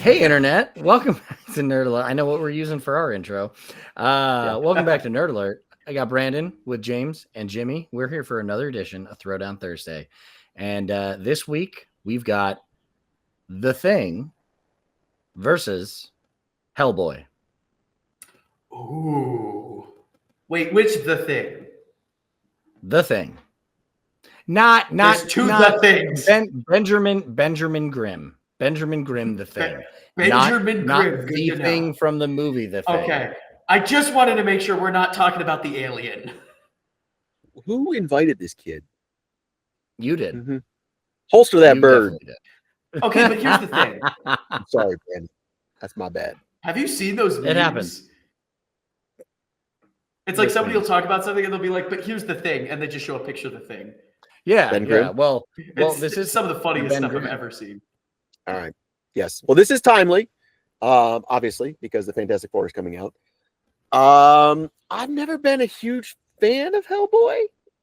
Hey, Internet. Welcome back to Nerd Alert. I know what we're using for our intro. Welcome back to Nerd Alert. I got Brandon with James and Jimmy. We're here for another edition of Throwdown Thursday. And this week, we've got The Thing versus Hellboy. Ooh. Wait, which The Thing? The Thing. Not There's two The Things. Benjamin Grimm. Benjamin Grimm, The Thing. Benjamin Grimm. Not the thing from the movie, The Thing. Okay. I just wanted to make sure we're not talking about the alien. Who invited this kid? You did. Mm-hmm. Holster that bird. Okay, but here's the thing. I'm sorry, Brandon. That's my bad. Have you seen those memes? It happens. It's like somebody will talk about something and they'll be like, but here's the thing. And they just show a picture of the thing. Yeah. Ben Grimm? Well, this is some of the funniest stuff Grimm. I've ever seen. All right. Yes. Well, this is timely, obviously, because the Fantastic Four is coming out. I've never been a huge fan of Hellboy.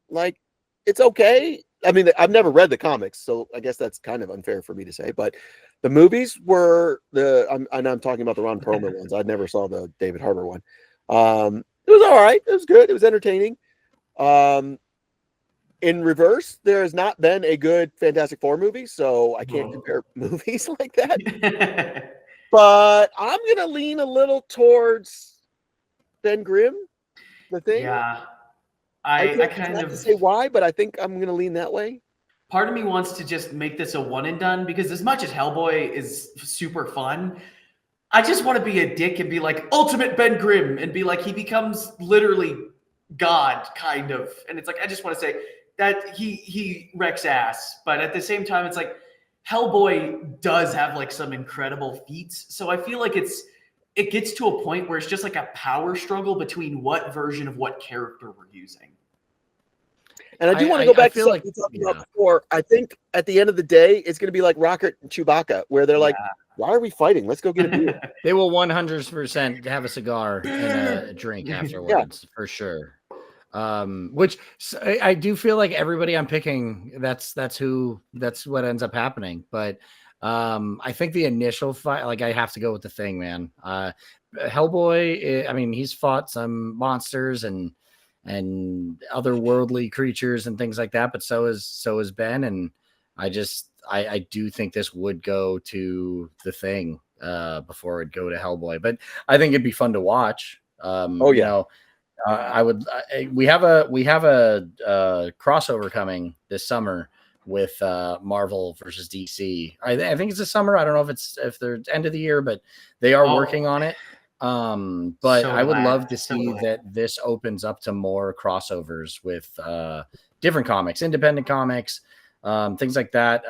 Like, it's okay. I mean, I've never read the comics, so I guess that's kind of unfair for me to say. But the movies were I'm talking about the Ron Perlman ones. I never saw the David Harbour one. It was all right. It was good. It was entertaining. In reverse, there has not been a good Fantastic Four movie, so I can't compare movies like that. But I'm going to lean a little towards Ben Grimm, The Thing. Yeah. I kind of say why, but I think I'm going to lean that way. Part of me wants to just make this a one and done because as much as Hellboy is super fun, I just want to be a dick and be like ultimate Ben Grimm and be like he becomes literally God kind of. And it's like I just want to say that he wrecks ass, but at the same time it's like Hellboy does have like some incredible feats. So I feel like it gets to a point where it's just like a power struggle between what version of what character we're using. And I do want to go back to something we talked about before. I think at the end of the day, it's going to be like Rocket and Chewbacca, where they're like, why are we fighting? Let's go get a beer. They will 100% have a cigar and a drink afterwards, for sure. Which I do feel like everybody I'm picking, that's what ends up happening. But I think the initial fight, like I have to go with The Thing, man. Hellboy, I mean, he's fought some monsters and otherworldly creatures and things like that, but so is Ben, and I do think this would go to The Thing before it'd go to Hellboy, but I think it'd be fun to watch. You know, I would. We have a crossover coming this summer with Marvel versus DC. I think it's this summer. I don't know if they're end of the year, but they are working on it. But I would love to see that this opens up to more crossovers with different comics, independent comics, things like that.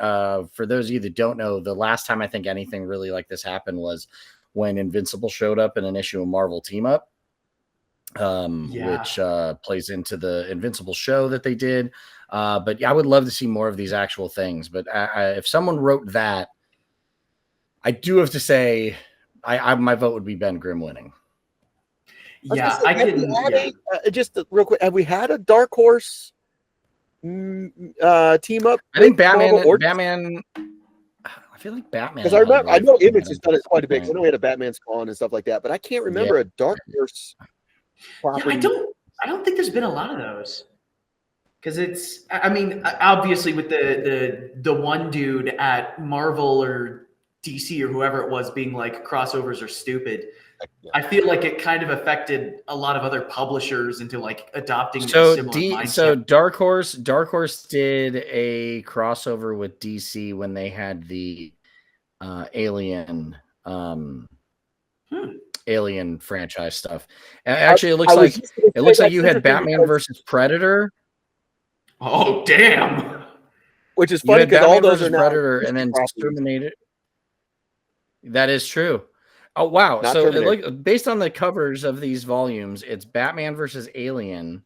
For those of you that don't know, the last time I think anything really like this happened was when Invincible showed up in an issue of Marvel Team Up, which plays into the Invincible show that they did. But I would love to see more of these actual things. But if someone wrote that, I do have to say, my vote would be Ben Grimm winning. Yeah, I can. Just real quick, have we had a Dark Horse team up? I think Batman. I feel like Batman. Because I know Image has done it quite a bit. I know we had a Batman Spawn and stuff like that, but I can't remember a Dark Horse property. Yeah, I don't think there's been a lot of those. Because it's, I mean, obviously with the one dude at Marvel or DC or whoever it was being like crossovers are stupid. I feel like it kind of affected a lot of other publishers into like adopting a similar mindset. So Dark Horse did a crossover with DC when they had the Alien Alien franchise stuff. Actually, it looks like you had Batman versus Predator. Oh damn! Which is funny because all those are Predator and then Terminator. That is true. Oh wow! So based on the covers of these volumes, it's Batman versus Alien,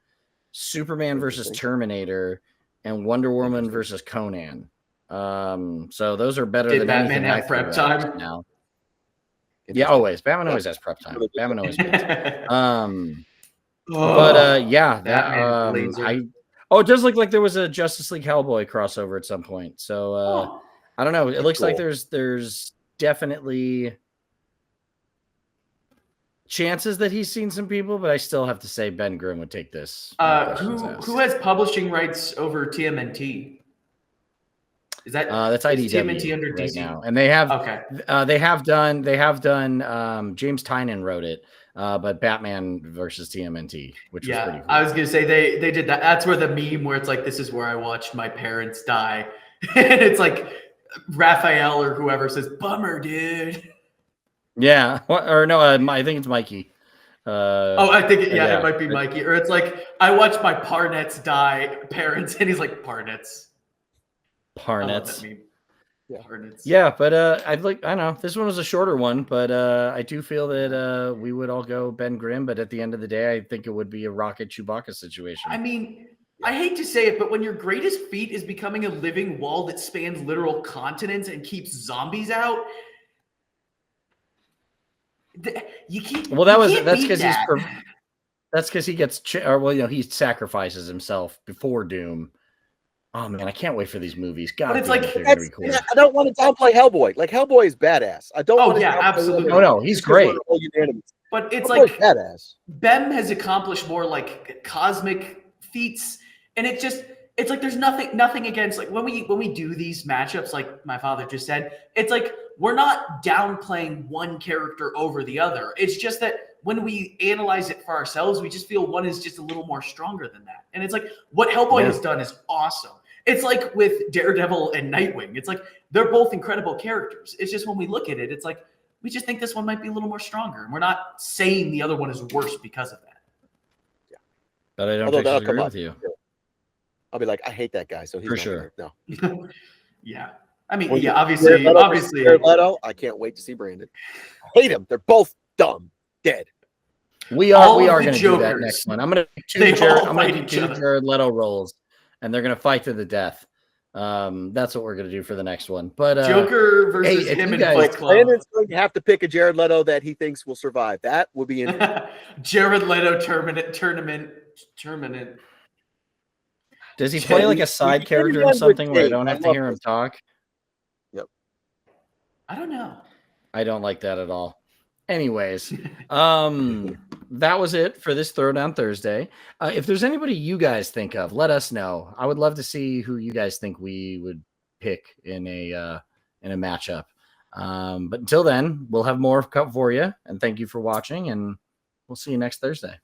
Superman versus Terminator, and Wonder Woman versus Conan. So those are better than Batman anything have prep time now. Yeah, always. Batman always has prep time. Batman always wins. It does look like there was a Justice League Hellboy crossover at some point. So I don't know. It looks like there's definitely chances that he's seen some people, but I still have to say Ben Grimm would take this. Who has publishing rights over TMNT? Is that that's is IDW TMNT under right DC now, and they have okay. they have done James Tynion wrote it, but Batman versus TMNT, which was pretty cool. I was gonna say they did that. That's where the meme where it's like, this is where I watched my parents die, and it's like Raphael or whoever says, "Bummer, dude." Yeah, or no, I think it's Mikey. I think it might be Mikey, or it's like, I watched my Parnets die, parents, and he's like, Parnets. Parnets. Yeah. Parnets. Yeah, but I don't know. This one was a shorter one, but I do feel that we would all go Ben Grimm, but at the end of the day, I think it would be a Rocket Chewbacca situation. I mean, I hate to say it, but when your greatest feat is becoming a living wall that spans literal continents and keeps zombies out, you can't. Well, that's because he gets he sacrifices himself before Doom. Oh man, I can't wait for these movies. God, but it's like, they're gonna be cool. I don't want to downplay Hellboy. Like, Hellboy is badass. I don't. Oh yeah, absolutely. Oh no, he's great. But it's Hellboy's like badass. Ben has accomplished more like cosmic feats, and it's like there's nothing against, like, when we do these matchups, like my father just said, it's like we're not downplaying one character over the other. It's just that when we analyze it for ourselves, we just feel one is just a little more stronger than that. And it's like, what Hellboy has done is awesome. It's like with Daredevil and Nightwing. It's like they're both incredible characters. It's just when we look at it, it's like we just think this one might be a little more stronger. And we're not saying the other one is worse because of that. Yeah. But I don't disagree with you. I'll be like, I hate that guy. So he's for sure. No. Yeah. I mean, obviously. Jared Leto, I can't wait to see Brandon. I hate them. They're both dumb. Dead. We are going to do that next one. I'm going to do two Jared Leto roles, and they're going to fight to the death. That's what we're going to do for the next one. But Joker versus him in Fight Club. Brandon's going to have to pick a Jared Leto that he thinks will survive. That would be interesting. Jared Leto tournament. Does he play like a side character or something where I don't have to hear him talk? Yep. I don't know. I don't like that at all. Anyways, that was it for this Throwdown Thursday. If there's anybody you guys think of, let us know. I would love to see who you guys think we would pick in a matchup. But until then, we'll have more for you. And thank you for watching, and we'll see you next Thursday.